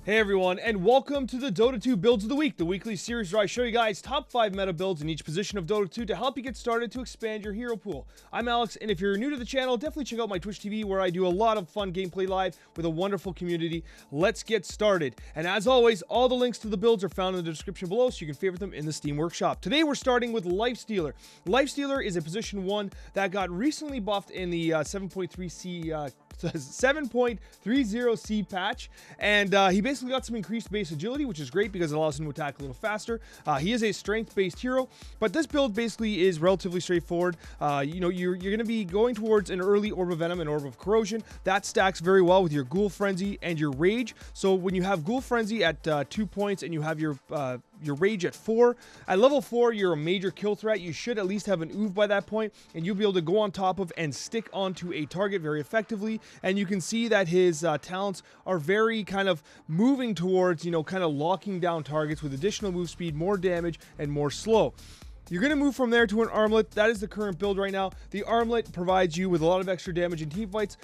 Hey everyone, and welcome to the Dota 2 Builds of the Week, the weekly series where I show you guys top 5 meta builds in each position of Dota 2 to help you get started to expand your hero pool. I'm Alex, and if you're new to the channel, definitely check out my Twitch TV where I do a lot of fun gameplay live with a wonderful community. Let's get started. And as always, all the links to the builds are found in the description below so you can favorite them in the Steam Workshop. Today we're starting with Lifestealer. Lifestealer is a position 1 that got recently buffed in the 7.30C patch, and he basically got some increased base agility, which is great because it allows him to attack a little faster. He is a strength-based hero, but this build basically is relatively straightforward. You're going to be going towards an early Orb of Venom and Orb of Corrosion. That stacks very well with your Ghoul Frenzy and your Rage. So when you have Ghoul Frenzy at 2 points and you have your Rage at 4. At level 4, you're a major kill threat. You should at least have an Oov by that point, and you'll be able to go on top of and stick onto a target very effectively. And you can see that his talents are very kind of moving towards, kind of locking down targets with additional move speed, more damage, and more slow. You're going to move from there to an Armlet. That is the current build right now. The Armlet provides you with a lot of extra damage in teamfights,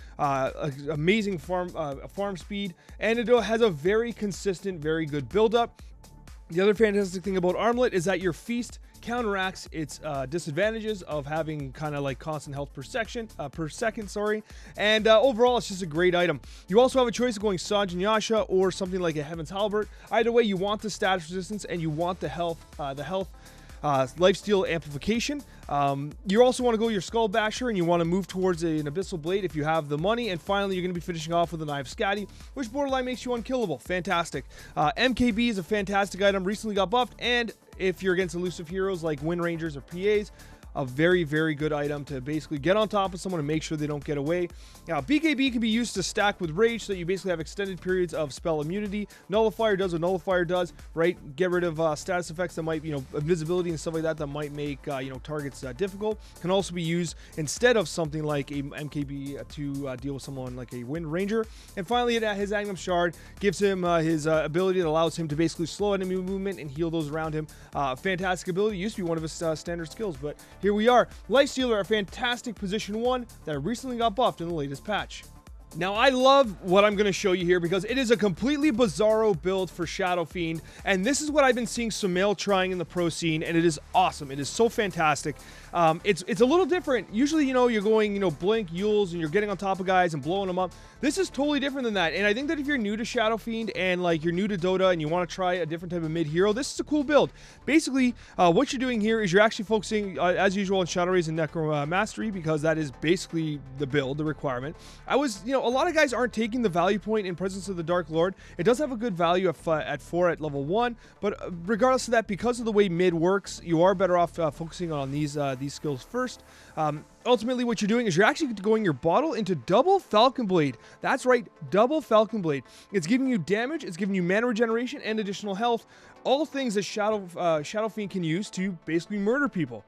amazing farm speed, and it has a very consistent, very good build-up. The other fantastic thing about Armlet is that your Feast counteracts its disadvantages of having kind of like constant health per second, and overall it's just a great item. You also have a choice of going Sanj and Yasha or something like a Heaven's Halberd. Either way, you want the status resistance and you want the health lifesteal amplification. You also want to go your Skull Basher, and you want to move towards an Abyssal Blade if you have the money. And finally, you're going to be finishing off with an Eye of Skadi, which borderline makes you unkillable. Fantastic. MKB is a fantastic item, recently got buffed, and if you're against elusive heroes like Wind Rangers or PAs, a very, very good item to basically get on top of someone and make sure they don't get away. Now, BKB can be used to stack with Rage so that you basically have extended periods of spell immunity. Nullifier does what Nullifier does, right? Get rid of status effects that might, invisibility and stuff like that might make, targets difficult. Can also be used instead of something like a MKB to deal with someone like a Wind Ranger. And finally, his Agnum Shard gives him his ability that allows him to basically slow enemy movement and heal those around him. Fantastic ability. Used to be one of his standard skills, but here we are. Lifestealer, a fantastic position 1 that recently got buffed in the latest patch. Now, I love what I'm going to show you here because it is a completely bizarro build for Shadow Fiend, and this is what I've been seeing Sumail trying in the pro scene, and it is awesome. It is so fantastic. It's a little different. Usually, you're going, Blink, Yules, and you're getting on top of guys and blowing them up. This is totally different than that, and I think that if you're new to Shadow Fiend and, you're new to Dota and you want to try a different type of mid-hero, this is a cool build. Basically, what you're doing here is you're actually focusing, as usual, on Shadow Rays and Necro Mastery because that is basically the build, the requirement. A lot of guys aren't taking the value point in Presence of the Dark Lord. It does have a good value at 4 at level 1, but regardless of that, because of the way mid works, you are better off focusing on these skills first. Ultimately, what you're doing is you're actually going your bottle into double Falcon Blade. That's right, double Falcon Blade. It's giving you damage, it's giving you mana regeneration, and additional health. All things that Shadow Fiend can use to basically murder people.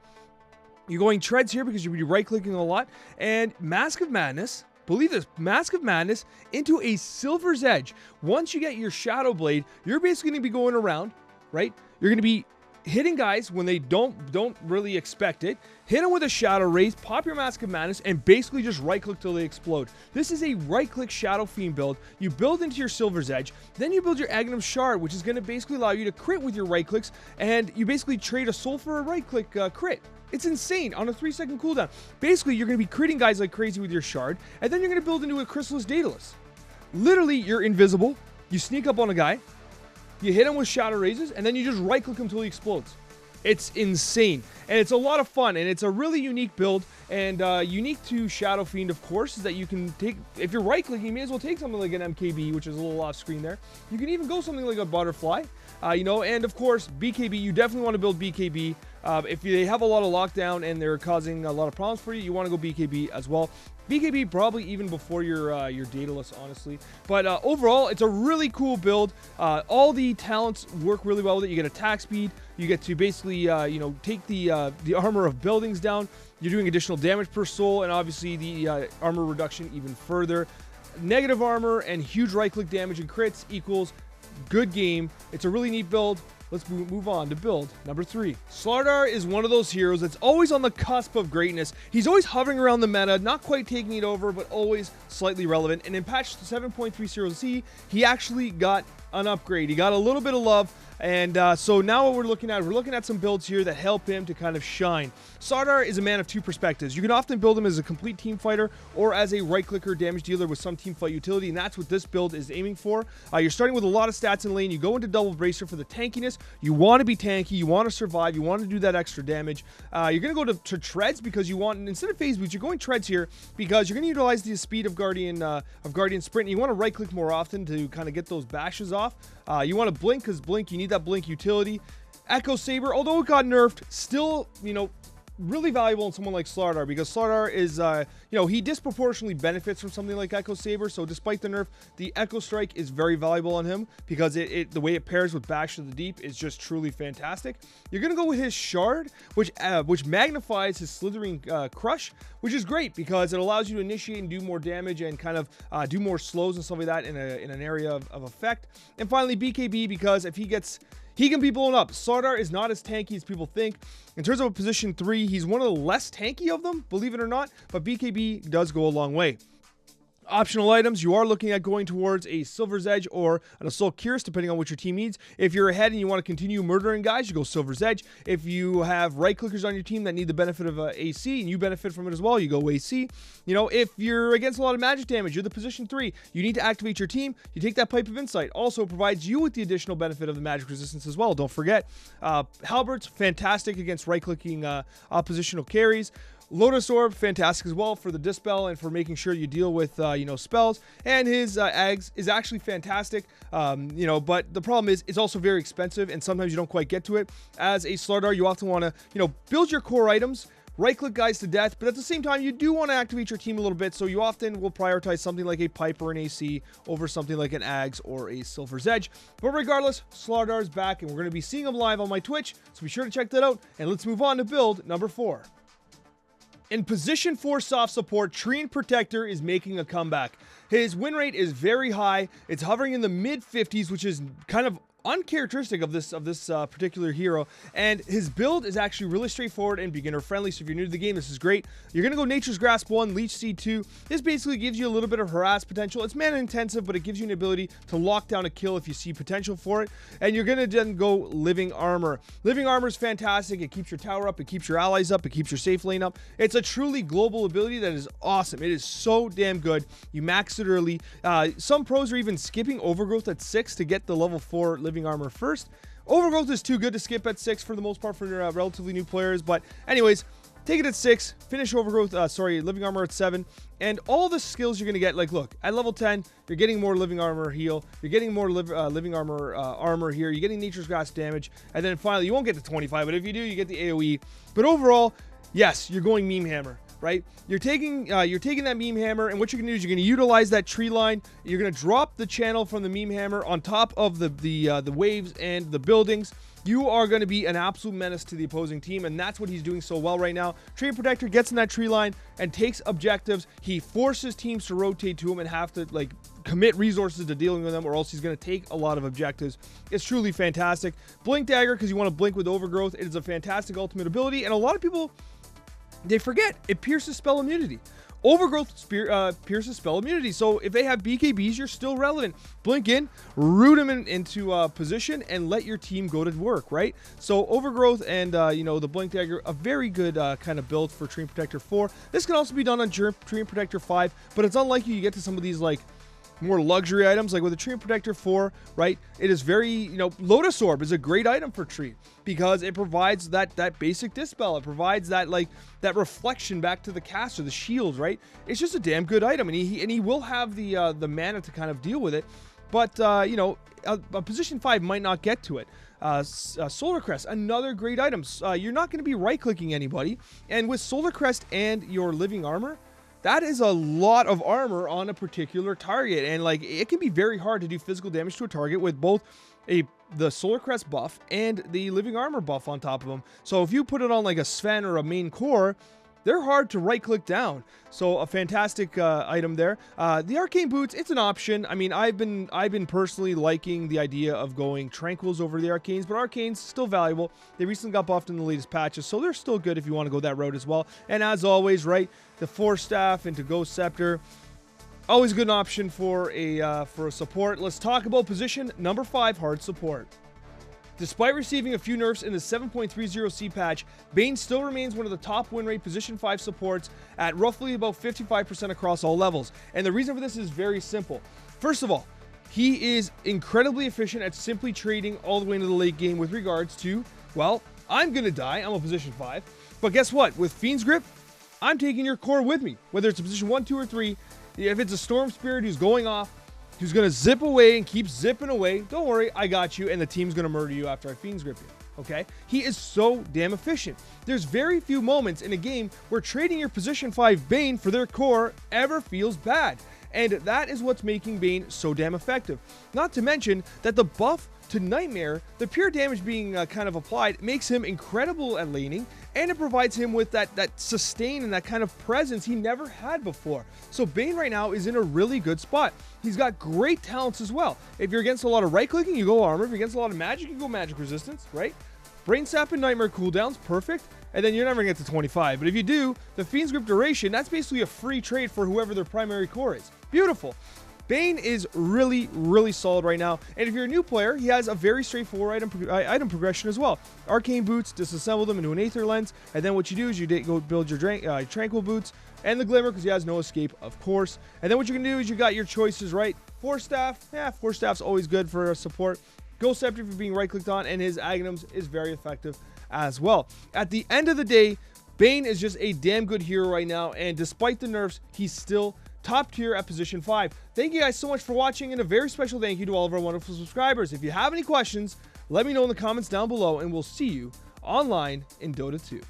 You're going Treads here because you'll be right-clicking a lot, and Mask of Madness. Believe this, Mask of Madness into a Silver's Edge. Once you get your Shadow Blade, you're basically going to be going around, right? You're going to be hitting guys when they don't really expect it. Hit them with a Shadow Rays, pop your Mask of Madness, and basically just right-click till they explode. This is a right-click Shadow Fiend build. You build into your Silver's Edge, then you build your Agnum Shard, which is going to basically allow you to crit with your right-clicks, and you basically trade a soul for a right-click crit. It's insane on a 3-second cooldown. Basically, you're going to be critting guys like crazy with your shard, and then you're going to build into a Chrysalis Daedalus. Literally, you're invisible. You sneak up on a guy, you hit him with Shadow Razes, and then you just right-click him until he explodes. It's insane, and it's a lot of fun, and it's a really unique build, and unique to Shadow Fiend, of course, is that you can take, if you're right-clicking, you may as well take something like an MKB, which is a little off-screen there. You can even go something like a Butterfly, and of course, BKB, you definitely want to build BKB. If they have a lot of lockdown and they're causing a lot of problems for you, you want to go BKB as well. BKB probably even before your Daedalus, honestly. But overall, it's a really cool build. All the talents work really well with it. You get attack speed. You get to basically, take the armor of buildings down. You're doing additional damage per soul, and obviously the armor reduction even further. Negative armor and huge right-click damage and crits equals good game. It's a really neat build. let's move on to build number 3. Slardar is one of those heroes that's always on the cusp of greatness. He's always hovering around the meta, not quite taking it over, but always slightly relevant. And in patch 7.30C, he actually got an upgrade. He got a little bit of love. And so now what we're looking at some builds here that help him to kind of shine. Slardar is a man of two perspectives. You can often build him as a complete team fighter or as a right-clicker damage dealer with some team fight utility, and that's what this build is aiming for. You're starting with a lot of stats in lane. You go into double bracer for the tankiness. You want to be tanky. You want to survive. You want to do that extra damage. You're going to go to treads because you want, instead of phase boots, you're going treads here because you're going to utilize the speed of Guardian Sprint. And you want to right-click more often to kind of get those bashes off. You want to blink because blink, you need that blink utility. Echo Saber, although it got nerfed, still, you know, really valuable in someone like Slardar because Slardar is, you know, he disproportionately benefits from something like Echo Saber. So despite the nerf, the Echo Strike is very valuable on him because the way it pairs with Bash to the Deep is just truly fantastic. You're going to go with his Shard, which magnifies his Slithering Crush, which is great because it allows you to initiate and do more damage and kind of do more slows and stuff like that in an area of effect. And finally, BKB, because if he can be blown up. Slardar is not as tanky as people think. In terms of a position 3, he's one of the less tanky of them, believe it or not, but BKB does go a long way. Optional items, you are looking at going towards a Silver's Edge or an Assault Cuirass, depending on what your team needs. If you're ahead and you want to continue murdering guys, you go Silver's Edge. If you have right-clickers on your team that need the benefit of AC, and you benefit from it as well, you go AC. You know, if you're against a lot of magic damage, you're the position 3, you need to activate your team, you take that Pipe of Insight. Also provides you with the additional benefit of the magic resistance as well, don't forget. Halbert's fantastic against right-clicking oppositional carries. Lotus Orb, fantastic as well for the Dispel and for making sure you deal with, you know, spells. And his Ags is actually fantastic, you know, but the problem is it's also very expensive and sometimes you don't quite get to it. As a Slardar, you often want to, you know, build your core items, right-click guys to death, but at the same time, you do want to activate your team a little bit, so you often will prioritize something like a Pipe or an AC over something like an Ags or a Silver's Edge. But regardless, Slardar's back, and we're going to be seeing him live on my Twitch, so be sure to check that out, and let's move on to build number 4. In position 4 soft support, Treant Protector is making a comeback. His win rate is very high. It's hovering in the mid-50s, which is kind of uncharacteristic of this particular hero, and his build is actually really straightforward and beginner friendly. So if you're new to the game, this is great. You're gonna go Nature's Grasp 1, Leech Seed 2. This basically gives you a little bit of harass potential. It's mana intensive, but it gives you an ability to lock down a kill if you see potential for it. And you're gonna then go Living Armor. Living Armor is fantastic. It keeps your tower up, it keeps your allies up, it keeps your safe lane up. It's a truly global ability that is awesome. It is so damn good. You max it early. Some pros are even skipping Overgrowth at 6 to get the level 4 Living Armor first. Overgrowth is too good to skip at 6 for the most part for relatively new players, but anyways, take it at 6, finish Overgrowth, Living Armor at 7, and all the skills you're going to get, like, look, at level 10, you're getting more Living Armor heal, you're getting more Living Armor armor here, you're getting Nature's Grasp damage, and then finally, you won't get to 25, but if you do, you get the AoE. But overall, yes, you're going Meme Hammer, right? You're taking that Meme Hammer, and what you're gonna do is you're gonna utilize that tree line. You're gonna drop the channel from the Meme Hammer on top of the waves and the buildings. You are going to be an absolute menace to the opposing team, and that's what he's doing so well right now. Treant Protector gets in that tree line and takes objectives. He forces teams to rotate to him and have to, like, commit resources to dealing with them, or else he's going to take a lot of objectives. It's truly fantastic. Blink Dagger, because you want to blink with Overgrowth. It is a fantastic ultimate ability, and a lot of people, they forget it pierces spell immunity. Overgrowth pierces spell immunity, so if they have BKBs, you're still relevant. Blink in, root them into position, and let your team go to work, right? So Overgrowth and, you know, the Blink Dagger, a very good kind of build for Treant Protector 4. This can also be done on Treant Protector 5, but it's unlikely you get to some of these, like, more luxury items. Like with the Treant Protector 4, right, it is very, you know, Lotus Orb is a great item for Treant because it provides that basic dispel. It provides that, like, that reflection back to the caster, the shields, right? It's just a damn good item, and he will have the mana to kind of deal with it. But you know, a position 5 might not get to it. Solar Crest, another great item. You're not going to be right-clicking anybody, and with Solar Crest and your Living Armor, that is a lot of armor on a particular target, and, like, it can be very hard to do physical damage to a target with both the Solar Crest buff and the Living Armor buff on top of them. So if you put it on, like, a Sven or a main core, they're hard to right-click down. So a fantastic item there. The arcane boots, it's an option. I mean, I've been personally liking the idea of going tranquils over the arcanes, but arcanes still valuable. They recently got buffed in the latest patches, so they're still good if you want to go that route as well. And as always, right, the Force Staff into Ghost Scepter, always a good option for a support. Let's talk about position number 5, hard support. Despite receiving a few nerfs in the 7.30C patch, Bane still remains one of the top win rate position 5 supports at roughly about 55% across all levels. And the reason for this is very simple. First of all, he is incredibly efficient at simply trading all the way into the late game with regards to, well, I'm going to die, I'm a position 5. But guess what? With Fiend's Grip, I'm taking your core with me. Whether it's a position 1, 2, or 3, if it's a Storm Spirit who's going off, who's going to zip away and keep zipping away, don't worry, I got you, and the team's going to murder you after I Fiend's Grip you, okay? He is so damn efficient. There's very few moments in a game where trading your position 5 Bane for their core ever feels bad, and that is what's making Bane so damn effective. Not to mention that the buff to Nightmare, the pure damage being kind of applied, makes him incredible at laning, and it provides him with that sustain and that kind of presence he never had before. So Bane right now is in a really good spot. He's got great talents as well. If you're against a lot of right-clicking, you go armor. If you're against a lot of magic, you go magic resistance, right? Brain Sap and Nightmare cooldowns, perfect. And then you're never going to get to 25. But if you do, the Fiend's Grip duration, that's basically a free trade for whoever their primary core is. Beautiful. Bane is really, really solid right now. And if you're a new player, he has a very straightforward item progression as well. Arcane Boots, disassemble them into an Aether Lens. And then what you do is you go build your Tranquil Boots and the Glimmer because he has no escape, of course. And then what you're going to do is you got your choices, right? Force Staff. Yeah, Force Staff's always good for support. Ghost Scepter for being right-clicked on, and his Aghanims is very effective as well. At the end of the day, Bane is just a damn good hero right now. And despite the nerfs, he's still top tier at position 5. Thank you guys so much for watching, and a very special thank you to all of our wonderful subscribers. If you have any questions, let me know in the comments down below, and we'll see you online in Dota 2.